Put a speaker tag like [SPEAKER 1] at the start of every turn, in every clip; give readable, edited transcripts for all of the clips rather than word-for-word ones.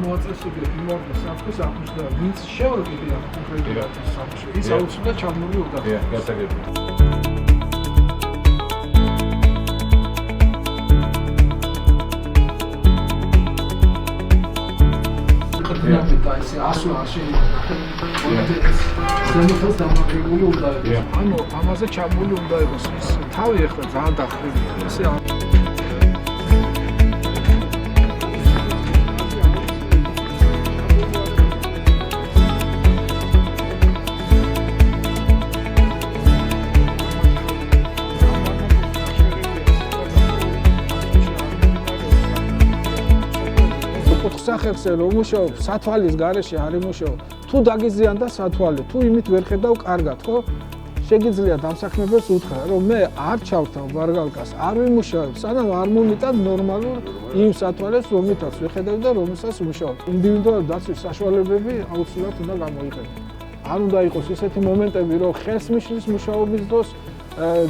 [SPEAKER 1] მოაწესრიგეთ იმავე საფრთხეს აღმოჩნდა, ვინც შეურიგებია კონკრეტულად ის საფრთხე. ის აუცილებლად ჩაბმული უნდა.
[SPEAKER 2] გასაგებია.
[SPEAKER 1] და ესე ასვაში ზემოთაც დამაგრებული უნდა იყოს. ანუ ამაზე ჩაბმული უნდა იყოს. ის თავი ახლა ძალიან დახრილია. ესე სახერხზე რომ მუშაობ, სათვალის გარეშე არ იმუშაობ. თუ დაგიზიანდა სათვალე, თუ იმით ვერ ხედავ კარგად, ხო? შეგიძლია დამსახმებელს უთხრა, რომ მე არ ჩავთავ ბარგალკას, არ ვიმუშავებ, სანამ არ მომიტან ნორმალურ იმ სათვალეს, რომლითაც ვიხედავ და რომელსაც ვმუშაობ. ინდივიდუალური დაცვის საშუალებები აუცილებლად უნდა გამოიყენო. არ უნდა იყოს ისეთი მომენტები, რომ ხელს მიშლის მუშაობის დროს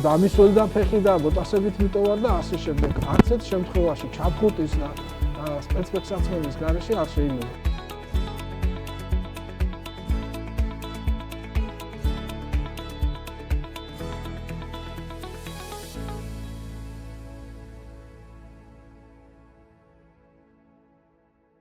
[SPEAKER 1] დამისველი და ფეხი და ბოტასებით მიტოვარ და ასე შემდეგ. არც ერთ შემთხვევაში ჩაფხუტის და სპეცფექსაციის გარეშე არ შეიძლება.